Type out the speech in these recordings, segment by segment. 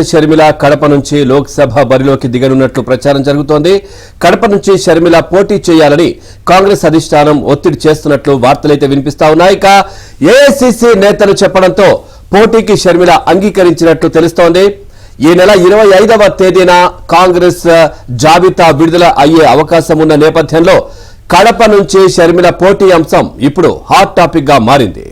షర్మిల కడప నుంచి లోక్సభ బరిలోకి దిగనున్నట్లు ప్రచారం జరుగుతోంది. కడప నుంచి షర్మిల పోటీ చేయాలని కాంగ్రెస్ అధిష్టానం ఒత్తిడి చేస్తున్నట్లు వార్తలైతే వినిపిస్తా ఉన్నాయి. ఇక ఏఐసీసీ నేతలు చెప్పడంతో పోటీకి షర్మిల అంగీకరించినట్లు తెలుస్తోంది. ఈ నెల 25వ తేదీన కాంగ్రెస్ జాబితా విడుదల అయ్యే అవకాశం ఉన్న నేపథ్యంలో కడప నుంచి షర్మిల పోటీ అంశం ఇప్పుడు హాట్ టాపిక్ గా మారింది.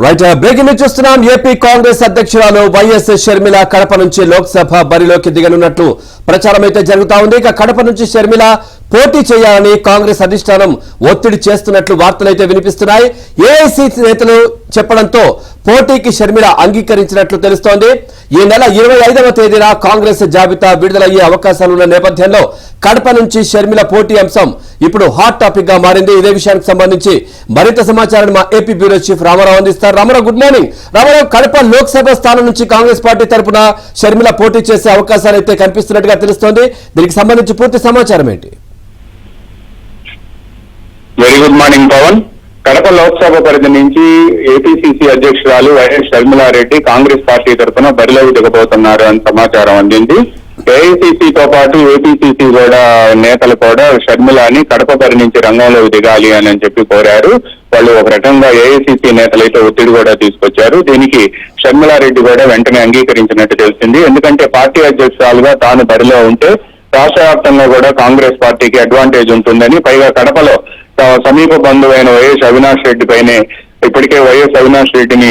రైట్, బ్రేకింగ్ న్యూస్ చూస్తున్నాం. ఏపీ కాంగ్రెస్ అధ్యక్షురాలు వైఎస్ షర్మిల కడప నుంచి లోక్సభ బరిలోకి దిగనున్నట్లు ప్రచారం అయితే జరుగుతా ఉంది. ఇక కడప నుంచి షర్మిల పోటీ చేయాలని కాంగ్రెస్ అధిష్టానం ఒత్తిడి చేస్తున్నట్లు వార్తలైతే వినిపిస్తున్నాయి. ఏఐసీసీ నేతలు చెప్పడంతో పోటీకి షర్మిల అంగీకరించినట్లు తెలుస్తోంది. ఈ నెల 25వ తేదీన కాంగ్రెస్ జాబితా విడుదలయ్యే అవకాశాలున్న నేపథ్యంలో కడప నుంచి షర్మిల పోటీ అంశం ఇప్పుడు హాట్ టాపిక్ గా మారింది. ఇదే విషయానికి సంబంధించి మరింత సమాచారాన్ని మా ఏపీ బ్యూరో చీఫ్ రామారావు అందిస్తారు. Ramarao, good morning. రామారావు, కడప లోక్సభ స్థానం నుంచి కాంగ్రెస్ పార్టీ తరఫున షర్మిల పోటీ చేసే అవకాశాలు అయితే కనిపిస్తున్నట్టుగా తెలుస్తోంది. దీనికి సంబంధించి పూర్తి సమాచారం ఏంటి? Very good morning Pavan. Kadapa Lok Sabha పరిధి నుంచి ఏపీసీసీ అధ్యక్షురాలు వైఎస్ షర్మిలారెడ్డి కాంగ్రెస్ పార్టీ తరఫున బరిలోకి దిగబోతున్నారు అని సమాచారం అందింది. ఏఐసీసీతో పాటు ఏపీసీసీ కూడా నేతలు కూడా షర్మిలాని కడప బరి నుంచి రంగంలోకి దిగాలి అని చెప్పి కోరారు. వాళ్ళు ఒక రకంగా ఏఐసీసీ నేతలైతే ఒత్తిడి కూడా తీసుకొచ్చారు. దీనికి షర్మిలారెడ్డి కూడా వెంటనే అంగీకరించినట్టు తెలిసింది. ఎందుకంటే పార్టీ అధ్యక్షురాలుగా తాను బరిలో ఉంటే రాష్ట్ర వ్యాప్తంగా కూడా కాంగ్రెస్ పార్టీకి అడ్వాంటేజ్ ఉంటుందని, పైగా కడపలో సమీప బంధువైన వైఎస్ అవినాష్ రెడ్డి పైనే ఇప్పటికే వైఎస్ అవినాష్ రెడ్డిని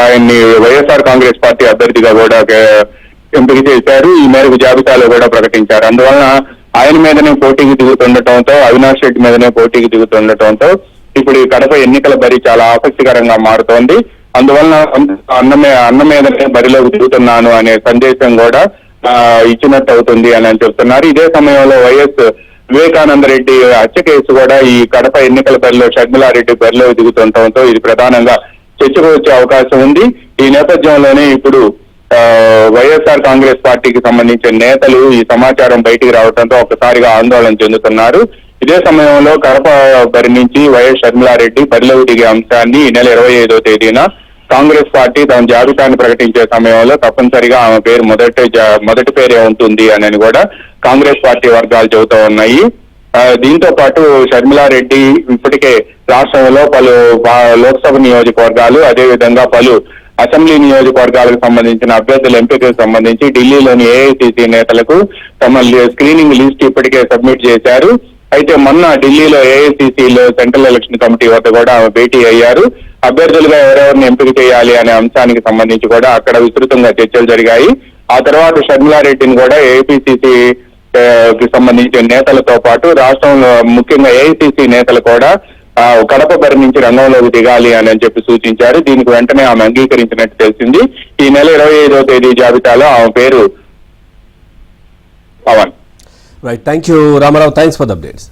ఆయన్ని వైఎస్ఆర్ కాంగ్రెస్ పార్టీ అభ్యర్థిగా కూడా ఎంపిక చేశారు. ఈ మేరకు జాబితాలో కూడా ప్రకటించారు. అందువలన ఆయన మీదనే పోటీకి దిగుతుండటంతో, అవినాష్ రెడ్డి మీదనే పోటీకి దిగుతుండటంతో ఇప్పుడు ఈ కడప ఎన్నికల బరి చాలా ఆసక్తికరంగా మారుతోంది. అందువలన అన్న మీదనే బరిలోకి దిగుతున్నాను అనే సందేశం కూడా ఇచ్చినట్టు అవుతుంది అని చెప్తున్నారు. ఇదే సమయంలో వైఎస్ వివేకానంద రెడ్డి హత్య కేసు కూడా ఈ కడప ఎన్నికల బరిలో షర్మిలారెడ్డి బరిలో దిగుతుండటంతో ఇది ప్రధానంగా చర్చకు వచ్చే అవకాశం ఉంది. ఈ నేపథ్యంలోనే ఇప్పుడు వైఎస్ఆర్ కాంగ్రెస్ పార్టీకి సంబంధించిన నేతలు ఈ సమాచారం బయటికి రావడంతో ఒకసారిగా ఆందోళన చెందుతున్నారు. ఇదే సమయంలో కడప బరి నుంచి వైఎస్ షర్మిలారెడ్డి బరిలోకి దిగే అంశాన్ని ఈ నెల 25వ తేదీన కాంగ్రెస్ పార్టీ తమ జాబితాను ప్రకటించే సమయంలో తప్పనిసరిగా ఆమె పేరు మొదటి పేరే ఉంటుంది అని కూడా కాంగ్రెస్ పార్టీ వర్గాలు చెబుతూ ఉన్నాయి. దీంతో పాటు షర్మిలారెడ్డి ఇప్పటికే రాష్ట్రంలో పలు లోక్సభ నియోజకవర్గాలు, అదేవిధంగా పలు అసెంబ్లీ నియోజకవర్గాలకు సంబంధించిన అభ్యర్థుల ఎంపికకు సంబంధించి ఢిల్లీలోని ఏఐసీసీ నేతలకు తమ స్క్రీనింగ్ లిస్ట్ ఇప్పటికే సబ్మిట్ చేశారు. అయితే మొన్న ఢిల్లీలో ఏఐసీసీలో సెంట్రల్ ఎలక్షన్ కమిటీ వద్ద కూడా ఆమె భేటీ అయ్యారు. అభ్యర్థులుగా ఎవరెవరిని ఎంపిక చేయాలి అనే అంశానికి సంబంధించి కూడా అక్కడ విస్తృతంగా చర్చలు జరిగాయి. ఆ తర్వాత షర్మిలారెడ్డిని కూడా ఏపీసీసీ కి సంబంధించిన నేతలతో పాటు రాష్ట్రంలో ముఖ్యంగా ఏఐసీసీ నేతలు కూడా కడప బరి నుంచి రంగంలోకి దిగాలి అని చెప్పి సూచించారు. దీనికి వెంటనే ఆమె అంగీకరించినట్టు తెలిసింది. ఈ నెల 25వ తేదీ జాబితాలో ఆమె పేరు Pavan. Right, thank you Ramarao, thanks for the updates.